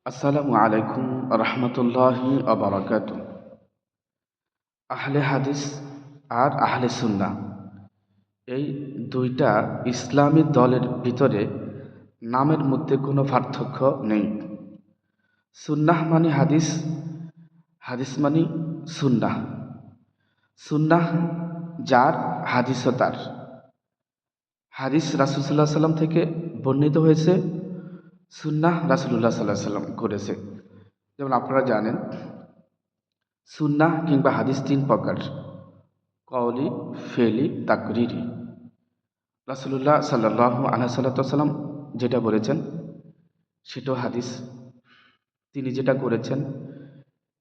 আসসালামু আলাইকুম রহমতুল্লাহি বারাকাতু। আহলে হাদিস আর আহলে সুন্নাহ এই দুইটা ইসলামী দলের ভিতরে নামের মধ্যে কোনো পার্থক্য নেই। সুন্নাহ মানে হাদিস, হাদিস মানে সুন্নাহ। সুন্নাহ যার, হাদিসও তার। হাদিস রাসূলুল্লাহ সাল্লাম থেকে বর্ণিত হয়েছে, সুন্নাহ রাসূলুল্লাহ সাল্লাল্লাহু আলাইহি ওয়াসাল্লাম করেছে। যেমন আপনারা জানেন, সুন্নাহ কিংবা হাদিস তিন প্রকার: কওলি, ফেলি, তাকরিরি। রাসূলুল্লাহ সাল্লাল্লাহু আলাইহি সাল্লাম যেটা বলেছেন সেটাও হাদিস, তিনি যেটা করেছেন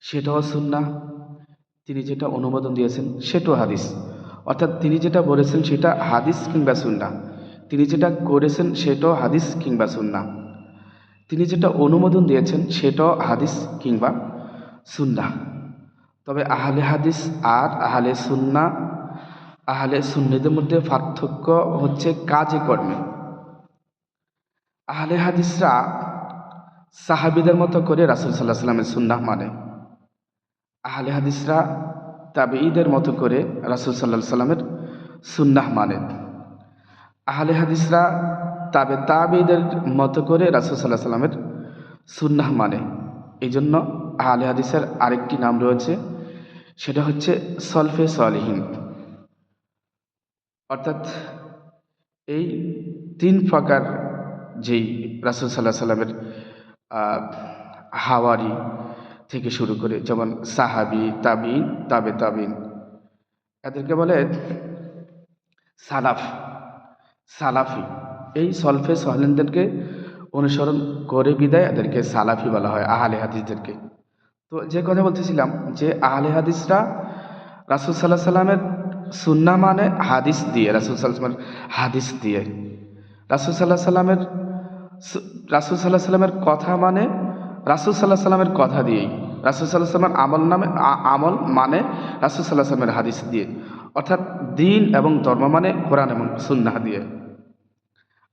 সেটাও সুন্নাহ, তিনি যেটা অনুমোদন দিয়েছেন সেটাও হাদিস। অর্থাৎ তিনি যেটা বলেছেন সেটা হাদিস কিংবা সুন্নাহ, তিনি যেটা করেছেন সেটাও হাদিস কিংবা সুন্নাহ, তিনি যেটা অনুমোদন দিয়েছেন সেটাও হাদিস কিংবা সুন্নাহ। তবে আহলে হাদিস আর আহলে সুন্নাহ, আহলে সুন্নিদের মধ্যে পার্থক্য হচ্ছে কাজে কর্মে। আহলে হাদিসরা সাহাবীদের মতো করে রাসূল সাল্লাল্লাহু আলাইহি ওয়াসাল্লামের সুন্নাহ মানে। আহলে হাদিসরা তাবেঈদের মতো করে রাসূল সাল্লাল্লাহু আলাইহি ওয়াসাল্লামের সুন্নাহ মানে। আহলে হাদিসরা তাবেঈদের মতো করে রাসূল সাল্লাল্লাহু আলাইহি ওয়াসাল্লামের সুন্নাহ মানে। এই জন্য আহলে হাদিসের আরেকটি নাম রয়েছে, সেটা হচ্ছে সলফে সালেহিন। অর্থাৎ এই তিন প্রকার, যেই রাসূল সাল্লাল্লাহু আলাইহি ওয়াসাল্লামের হাওয়ারি থেকে শুরু করে, যেমন সাহাবী, তাবিঈন, তাবিঈন, এদেরকে বলে সালাফ, সালাফি। এই সলফে সালেহিনদেরকে অনুসরণ করে বিদায় এদেরকে সালাফি বলা হয়, আহলে হাদিসদেরকে। তো যে কথা বলতেছিলাম, যে আহলে হাদিসরা রাসূল সাল্লাল্লাহু আলাইহি সাল্লামের সুন্নাহ মানে হাদিস দিয়ে, রাসূল সাল্লাল্লাহু আলাইহি সাল্লামের হাদিস দিয়ে। রাসূল সাল্লাল্লাহু আলাইহি সাল্লামের রাসূল সাল্লাল্লাহু আলাইহি সাল্লামের কথা মানে রাসূল সাল্লাল্লাহু আলাইহি সাল্লামের কথা দিয়েই। রাসূল সাল্লাল্লাহু আলাইহি সাল্লামের আমল মানে রাসূল সাল্লাল্লাহু আলাইহি সাল্লামের হাদিস দিয়ে। অর্থাৎ দিন এবং ধর্ম মানে কোরআন এবং সুন্নাহ দিয়ে।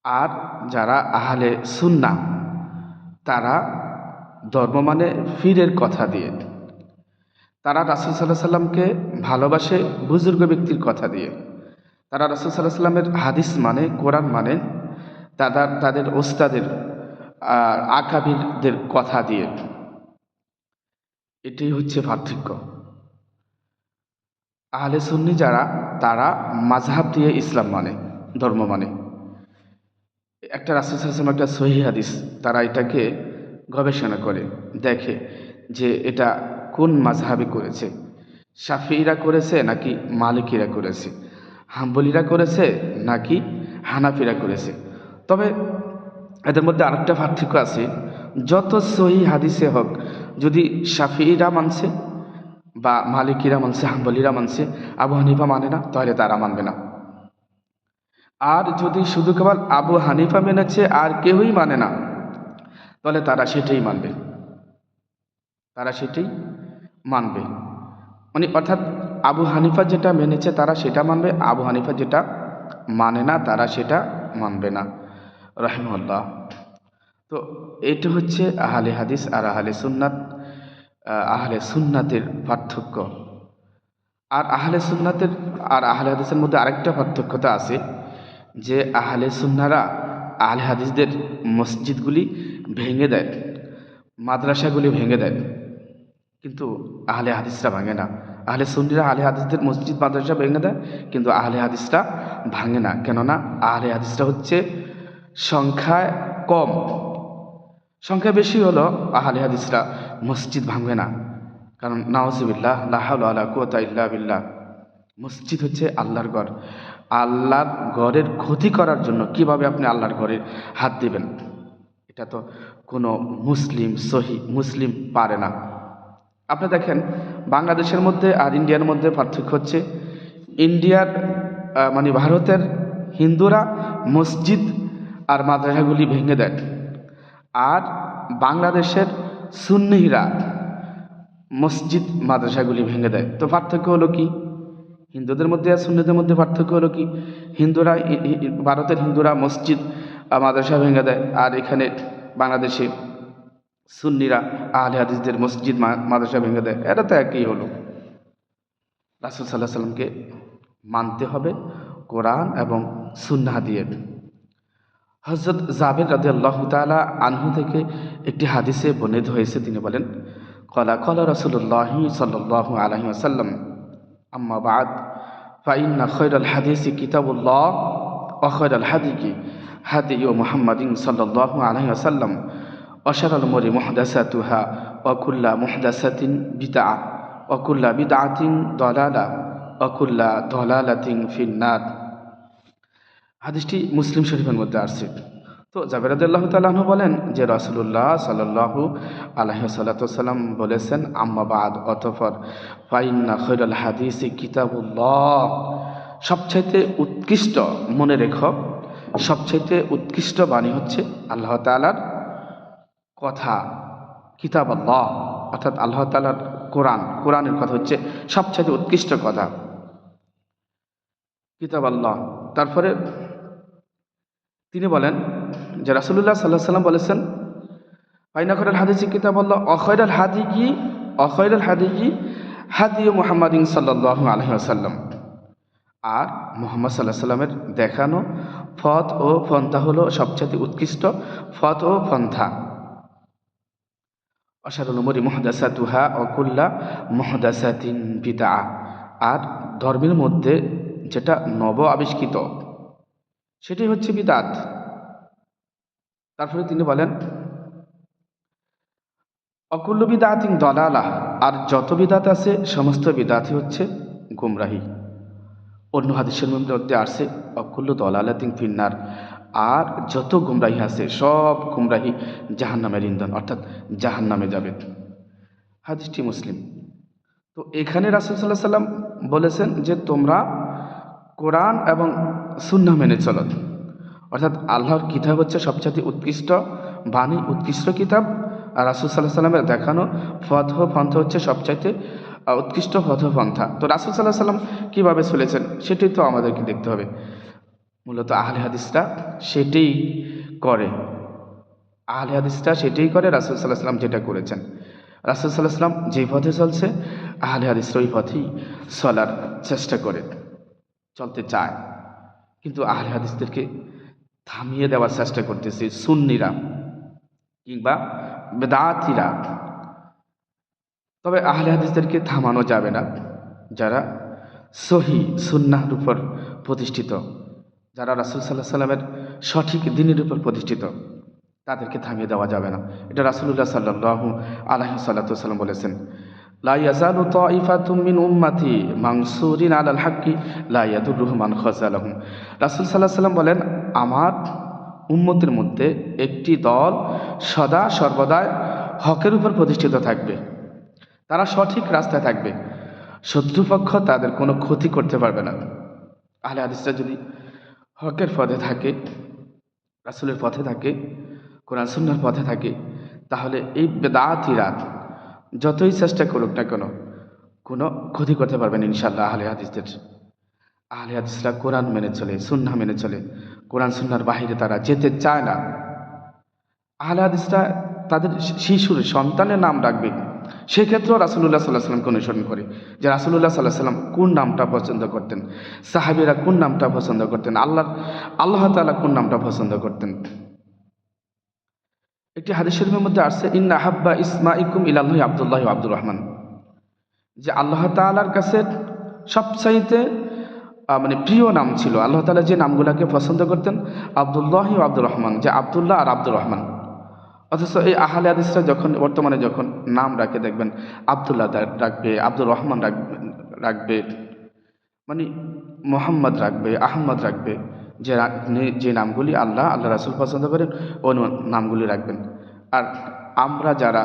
আর যারা আহলে সুন্নাহ, তারা ধর্ম মানে পীরের কথা দিয়ে। তারা রাসূল সাল্লাল্লাহু আলাইহি সাল্লামকে ভালোবাসে বুজুর্গ ব্যক্তির কথা দিয়ে। তারা রাসূল সাল্লাল্লাহু আলাইহি সাল্লামের হাদিস মানে, কোরআন মানে তাদের ওস্তাদের আকাবিরদের কথা দিয়ে। এটাই হচ্ছে পার্থক্য। আহলে সুন্নি যারা, তারা মাযহাব দিয়ে ইসলাম মানে, ধর্ম মানে। একটা রাসূল সাল্লাল্লাহু আলাইহি ওয়াসাল্লাম একটা সহিহ হাদিস, তারা এটাকে গবেষণা করে দেখে যে এটা কোন মাযহাবে করেছে, শাফিঈরা করেছে নাকি মালিকিরা করেছে, হাম্বলীরা করেছে নাকি হানাফিরা করেছে। তবে এদের মধ্যে আরেকটা পার্থক্য আছে, যত সহিহ হাদিসে হোক, যদি শাফিঈরা মানছে বা মালিকিরা মানছে, হাম্বলীরা মানছে, আবু হানিফা মানে না, তাহলে তারা মানবে না। আর যদি শুধু কেবল আবু হানিফা মেনেছে আর কেউই মানে না, তাহলে তারা সেটাই মানবে, তারা সেটাই মানবে। মানে অর্থাৎ আবু হানিফা যেটা মেনেছে তারা সেটা মানবে, আবু হানিফা যেটা মানে না তারা সেটা মানবে না, রাহিমাহুল্লাহ। তো এটা হচ্ছে আহলে হাদিস আর আহলে সুন্নাত, আহলে সুন্নাতের পার্থক্য। আর আহলে সুন্নাতের আর আহলে হাদিসের মধ্যে আরেকটা পার্থক্যতা আছে, যে আহলে সুন্নাহরা আহলে হাদিসদের মসজিদগুলি ভেঙে দেয়, মাদ্রাসাগুলি ভেঙে দেয়, কিন্তু আহলে হাদিসরা ভাঙে না। আহলে সুন্নিরা আহলে হাদিসদের মসজিদ মাদ্রাসা ভেঙে দেয়, কিন্তু আহলে হাদিসরা ভাঙে না। কেননা আহলে হাদিসরা হচ্ছে সংখ্যায় কম, সংখ্যা বেশি হলো আহলে হাদিসরা মসজিদ ভাঙবে না। কারণ নাউজুবিল্লাহ, লা হাওলা ওয়ালা কুওয়াতা ইল্লা বিল্লাহ, মসজিদ হচ্ছে আল্লাহর ঘর। আল্লাহর ঘরের ক্ষতি করার জন্য কিভাবে আপনি আল্লাহর ঘরে হাত দিবেন, এটা তো কোনো মুসলিম পারে না। আপনি দেখেন, বাংলাদেশের মধ্যে আর ইন্ডিয়ার মধ্যে পার্থক্য হচ্ছে, ইন্ডিয়ার মানে ভারতের হিন্দুরা মসজিদ আর মাদ্রাসাগুলি ভেঙে দেয়, আর বাংলাদেশের সুন্নিরা মসজিদ মাদ্রাসাগুলি ভেঙে দেয়। তো পার্থক্য হলো কি? হিন্দুদের মধ্যে আর সুন্নিদের মধ্যে পার্থক্য হলো কি? ভারতের হিন্দুরা মসজিদ মাদ্রাসা ভেঙে দেয়, আর এখানে বাংলাদেশে সুন্নিরা আহলে হাদিসদের মসজিদ মাদ্রাসা ভেঙে দেয়, এটা তো একই হলো। রাসূল সাল্লাল্লাহু আলাইহি সাল্লামকে মানতে হবে কোরআন এবং সুন্নাহ দিয়ে। হযরত জাবের রাদিয়াল্লাহু তাআলা আনহু থেকে একটি হাদিসে বর্ণিত হয়েছে, তিনি বলেন, ক্বালা ক্বালা রাসূলুল্লাহি সাল্লাল্লাহু আলাইহি ওয়াসাল্লাম, আম্মা বা'দ ফাইন্না খায়রাল হাদিসি কিতাবুল্লাহ ওয়া খায়রাল হাদিয়ি হাদিয়ু মুহাম্মাদিন সাল্লাল্লাহু আলাইহি ওয়াসাল্লাম ওয়া শাররাল উমুরি মুহদাসাতুহা ওয়া কুল্লা মুহদাসাতিন বিদআহ ওয়া কুল্লা বিদআতিন দালালাহ ওয়া কুল্লা দালালাতিন ফিন্নার। হাদিসটি মুসলিম শরীফের মধ্যে আসছে। তো জাবের রাদিয়াল্লাহু তাআলা আনহু বলেন যে রাসূলুল্লাহ সাল্লাল্লাহু আলাইহি ওয়াসাল্লাম বলেছেন, আম্মা বা'দ, অতঃপর, ফাইন্না খায়রাল হাদিসি কিতাবুল্লাহ, সবচাইতে উৎকৃষ্ট, মনে রেখো, সবচাইতে উৎকৃষ্ট বাণী হচ্ছে আল্লাহ তাআলার কথা, কিতাব আল্লাহ, অর্থাৎ আল্লাহ তাআলার কোরআন, কোরআনের কথা হচ্ছে সবচাইতে উৎকৃষ্ট কথা, কিতাব আল্লাহ। তারপরে তিনি বলেন যে রাসূলুল্লাহ সাল্লাল্লাহু আলাইহি ওয়াসাল্লাম বলেছেন, ফাইন্না খায়রাল হাদিসি কিতাবুল্লাহ ওয়া খায়রাল হাদিয়ি হাদিয়ু মুহাম্মাদিন সাল্লাল্লাহু আলাইহি ওয়াসাল্লাম। আর মুহাম্মদ সাল্লাল্লাহু আলাইহি ওয়াসাল্লামের দেখানো পথ ও পন্থা হলো সবচেয়ে উৎকৃষ্ট পথ ও পন্থা। ওয়া শাররুল উমুরি মুহদাসাতুহা ওয়া কুল্লা মুহদাসাতিন বিদআহ, আর ধর্মের মধ্যে যেটা নব আবিষ্কৃত সেটাই হচ্ছে বিদআত। তারপরে তিনি বলেন, অকুল্লু বিদআতিন দালালাহ, আর যত বিদআত আছে সমস্ত বিদআতই হচ্ছে গুমরাহি। অন্য হাদিসের মধ্যে আসছে অকুল্লু দালালাতিন ফিন্নার, আর যত গুমরাহি আছে সব গুমরাহি জাহান্নামের ইন্ধন, অর্থাৎ জাহান্নামে যাবে। হাদিসটি মুসলিম। তো এখানে রাসূল সাল্লাল্লাহু আলাইহি সাল্লাম বলেছেন যে তোমরা কোরআন এবং সুন্নাহ মেনে চলো, অর্থাৎ আল্লাহর কিতাব হচ্ছে সবচেয়ে উৎকৃষ্ট বাণী, উৎকৃষ্ট কিতাব, আর রাসূল সাল্লাল্লাহু আলাইহি সাল্লামের দেখানো পথ ও পন্থা হচ্ছে সবচাইতে উৎকৃষ্ট পথ ও পন্থা। তো রাসূল সাল্লাল্লাহু আলাইহি সাল্লাম কীভাবে চলেছেন সেটাই তো আমাদেরকে দেখতে হবে। মূলত আহলে হাদিসরা সেটাই করে, আহলে হাদিসরা সেটাই করে, রাসূল সাল্লাল্লাহু আলাইহি সাল্লাম যেটা করেছেন। রাসূল সাল্লাল্লাহু আলাইহি সাল্লাম যে পথে চলছে আহলে হাদিসরা ওই পথেই চলার চেষ্টা করে, চলতে চায়, কিন্তু আহলে হাদিসদেরকে থামিয়ে দেওয়ার চেষ্টা করতেছে সুন্নিরা কিংবা বেদাতিরা। তবে আহলে হাদিসদেরকে থামানো যাবে না, যারা সহি সুন্নাহর উপর প্রতিষ্ঠিত, যারা রাসূল সাল্লাল্লাহু আলাইহি সাল্লামের সঠিক দ্বীনের উপর প্রতিষ্ঠিত, তাদেরকে থামিয়ে দেওয়া যাবে না। এটা রাসূলুল্লাহ সাল্লাল্লাহু আলাইহি ওয়াসাল্লাম বলেছেন, লা ইয়াজালু তাইফাতুম মিন উম্মতি মানসুরিন আলাল হাক্কি লা ইয়াদুররুহুম মান খাযালাহুম। রাসূল সাল্লাল্লাহু আলাইহি ওয়াসাল্লাম বলেন, আমার উম্মতের মধ্যে একটি দল সদা সর্বদাই হকের উপর প্রতিষ্ঠিত থাকবে, তারা সঠিক রাস্তায় থাকবে, শত্রুপক্ষ তাদের কোনো ক্ষতি করতে পারবে না। আহলে হাদিসরা যদি হকের পথে থাকে, রাসূলের পথে থাকে, কোরআন সুন্নাহর পথে থাকে, তাহলে এই বেদাতিরা যতই চেষ্টা করুক না কেন কোনো ক্ষতি করতে পারবেন ইনশাআল্লাহ আহলে হাদিসদের। আহলে হাদিসরা কোরআন মেনে চলে, সুন্নাহ মেনে চলে, কোরআন সুন্নাহর বাহিরে তারা যেতে চায় না। আহলে হাদিসরা তাদের শিশুর সন্তানের নাম রাখবে, সেক্ষেত্রেও রাসূলুল্লাহ সাল্লাল্লাহু আলাইহি ওয়াসাল্লামকে অনুসরণ করে, যে রাসূলুল্লাহ সাল্লাল্লাহু আলাইহি ওয়াসাল্লাম কোন নামটা পছন্দ করতেন, সাহাবীরা কোন নামটা পছন্দ করতেন, আল্লাহ তাআলা কোন নামটা পছন্দ করতেন। একটি হাদিস শরীফের মধ্যে আসছে, ইন্না হাব্বা ইসমাইকুম ইলাল্লাহি আব্দুল্লাহ ওয়া আব্দুর রহমান, যে আল্লাহ তাআলার কাছে সবচাইতে প্রিয় নাম ছিল, আল্লাহ তাআলা যে নামগুলোকে পছন্দ করতেন, আব্দুল্লাহ ও আব্দুর রহমান, যে আব্দুল্লাহ আর আব্দুর রহমান। অথচ এই আহলে হাদিসরা বর্তমানে যখন নাম রাখে দেখবেন আব্দুল্লাহ রাখবে, আব্দুর রহমান রাখবে, মোহাম্মদ রাখবে, আহমদ রাখবে, যে নামগুলি আল্লাহ রাসূল পছন্দ করেন ওই নামগুলি রাখবেন। আর আমরা যারা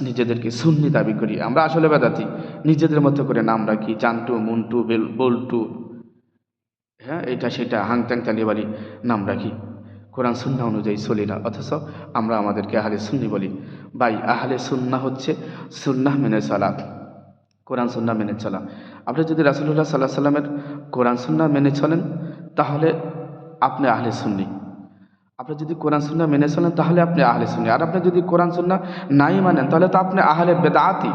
নিজেদেরকে সুন্নি দাবি করি, আমরা আসলে বেদাতি, নিজেদের মতো করে নাম রাখি, চান্টু, মুন্টু, বল্টু, হ্যাঁ এটা সেটা, হাংত্যাং তালিবালি নাম রাখি, কোরআন সুন্নাহ অনুযায়ী চলি না, অথচ আমরা আমাদেরকে আহলে সুন্নি বলি। ভাই, আহলে সুন্নাহ হচ্ছে সুন্নাহ মেনে চলা, কোরআন সুন্নাহ মেনে চলা। আপনি যদি রাসূলুল্লাহ সাল্লাল্লাহু আলাইহি ওয়াসাল্লামের কোরআন সুন্নাহ মেনে চলেন তাহলে আপনি আহলে সুন্নি। আপনি যদি কোরআন সুন্নাহ মেনে চলেন তাহলে আপনি আহলে সুন্নাহ, আর আপনি যদি কোরআন সুন্নাহ নাই মানেন তাহলে তো আপনি আহলে বেদাতি।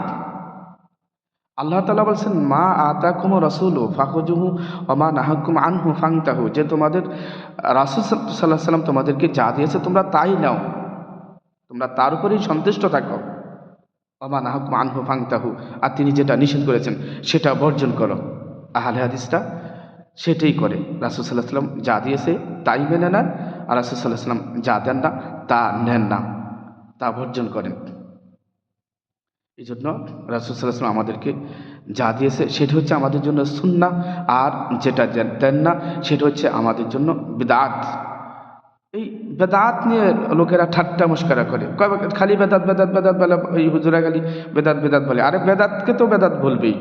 আল্লাহ তাআলা বলছেন, মা আতাকুম রাসূলু ফাখুযুহু ওয়া মা নাহাকুম আনহু ফান্তাহু, যে তোমাদের রাসূল সাল্লাল্লাহু আলাইহি সাল্লাম তোমাদেরকে যা দিয়েছে তোমরা তাই নাও, তোমরা তার উপরেই সন্তুষ্ট থাকো। ওয়া মা নাহাকুম আনহু ফান্তাহু, আর তিনি যেটা নিষেধ করেছেন সেটা বর্জন করো। আহলে হাদিসটা সেটাই করে, রাসূল সাল্লাল্লাহু আলাইহি সাল্লাম যা দিয়েছে তাই মেনে নেন, আর রাসূল সাল্লাল্লাহু আলাইহি সাল্লাম যা দেন না তা নেন না, তা বর্জন করেন। এই জন্য রাসূল সাল্লাল্লাহু আলাইহি ওয়াসাল্লাম আমাদেরকে যা দিয়েছে সেটা হচ্ছে আমাদের জন্য সুন্নাহ, আর যেটা দেন না সেটা হচ্ছে আমাদের জন্য বিদআত। এই বেদাত নিয়ে লোকেরা ঠাট্টা মস্করা করে, খালি বেদাত বেদাত বেদাত বলে, এই হুজুরা খালি বেদাত বেদাত বলে। আরে বেদাতকে তো বেদাত বলবেই।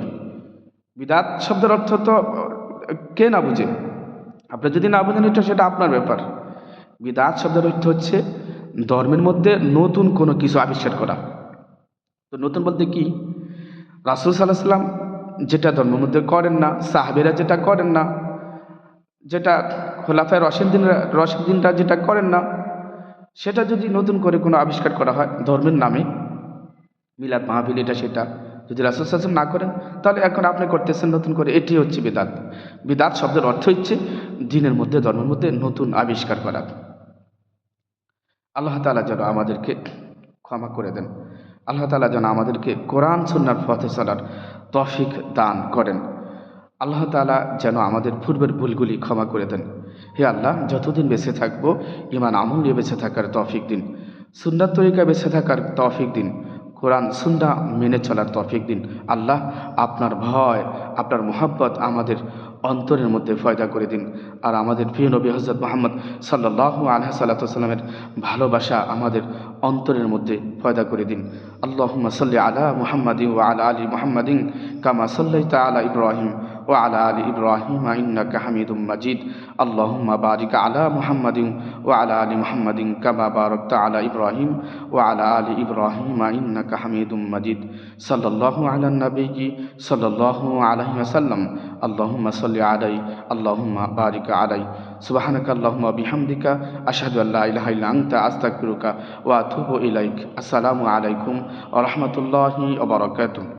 বিদাত শব্দের অর্থ তো কে না বুঝে? আপনি যদি না বুঝেন এটা সেটা আপনার ব্যাপার। বিদআত শব্দের অর্থ হচ্ছে ধর্মের মধ্যে নতুন কোনো কিছু আবিষ্কার করা। তো নতুন বলতে কি? রাসূল সাল্লাল্লাহু আলাইহি সাল্লাম যেটা ধর্মের মধ্যে করেন না, সাহাবীরা যেটা করেন না, যেটা খোলাফায়ে রশিদিনরা যেটা করেন না, সেটা যদি নতুন করে কোনো আবিষ্কার করা হয় ধর্মের নামে, মিলাদ মাহফিল এটা সেটা, যদি রাসূল সাল্লাল্লাহু আলাইহি ওয়াসাল্লাম না করেন তাহলে এখন আপনি করতেছেন নতুন করে, এটি হচ্ছে বিদআত। বিদআত শব্দের অর্থ হচ্ছে দ্বীনের মধ্যে, ধর্মের মধ্যে নতুন আবিষ্কার করা। আল্লাহ তাআলা যেন আমাদেরকে ক্ষমা করে দেন। আল্লাহ তাআলা যেন আমাদেরকে কোরআন সুন্নাহর পথে চলার তৌফিক দান করেন। আল্লাহ তাআলা যেন আমাদের পূর্বের ভুলগুলি ক্ষমা করে দেন। হে আল্লাহ, যতদিন বেঁচে থাকবো ঈমান আমল নিয়ে বেঁচে থাকার তৌফিক দিন, সুন্নাত তরিকা বেঁচে থাকার তৌফিক দিন, কোরআন সুন্নাহ মেনে চলার তৌফিক দিন। আল্লাহ, আপনার ভয়, আপনার মুহাব্বত আমাদের অন্তরের মধ্যে পয়দা করে দিন, আর আমাদের প্রিয় নবী হযরত মুহাম্মদ সাল্লাল্লাহু আলাইহি সাল্লামের ভালোবাসা আমাদের অন্তরের মধ্যে পয়দা করে দিন। আল্লাহুম্মা সাল্লি আলা মুহাম্মাদিন ওয়া আলা আলি মুহাম্মাদিন কামা সাল্লাইতা আলা ইব্রাহিম ওয়া আলা আলি ইব্রাহিম ইন্নাকা হামিদুম মাজিদ। আল্লাহুম্মা বারিক আলা মুহাম্মাদিন ওয়া আলা আলি মুহাম্মাদিন কামা বারাকতা আলা ইব্রাহিম ওয়া আলা আলি ইব্রাহিম ইন্নাকা হামিদুম মাজিদ। সাল্লাল্লাহু আলা নবিয়্যি সাল্লাল্লাহু আলাইহি ওয়াসাল্লাম। আল্লাহুম্মা সাল্লি আলাইহি আল্লাহুম্মা বারিক আলাইহি। সুবহানাকা আল্লাহুম্মা বিহামদিকা আশহাদু আল্লা ইলাহা ইল্লা আনতা আস্তাগফিরুকা ওয়া আতুবু ইলাইক। আসসালামু আলাইকুম ওয়া রাহমাতুল্লাহি ওয়া বারাকাতুহু।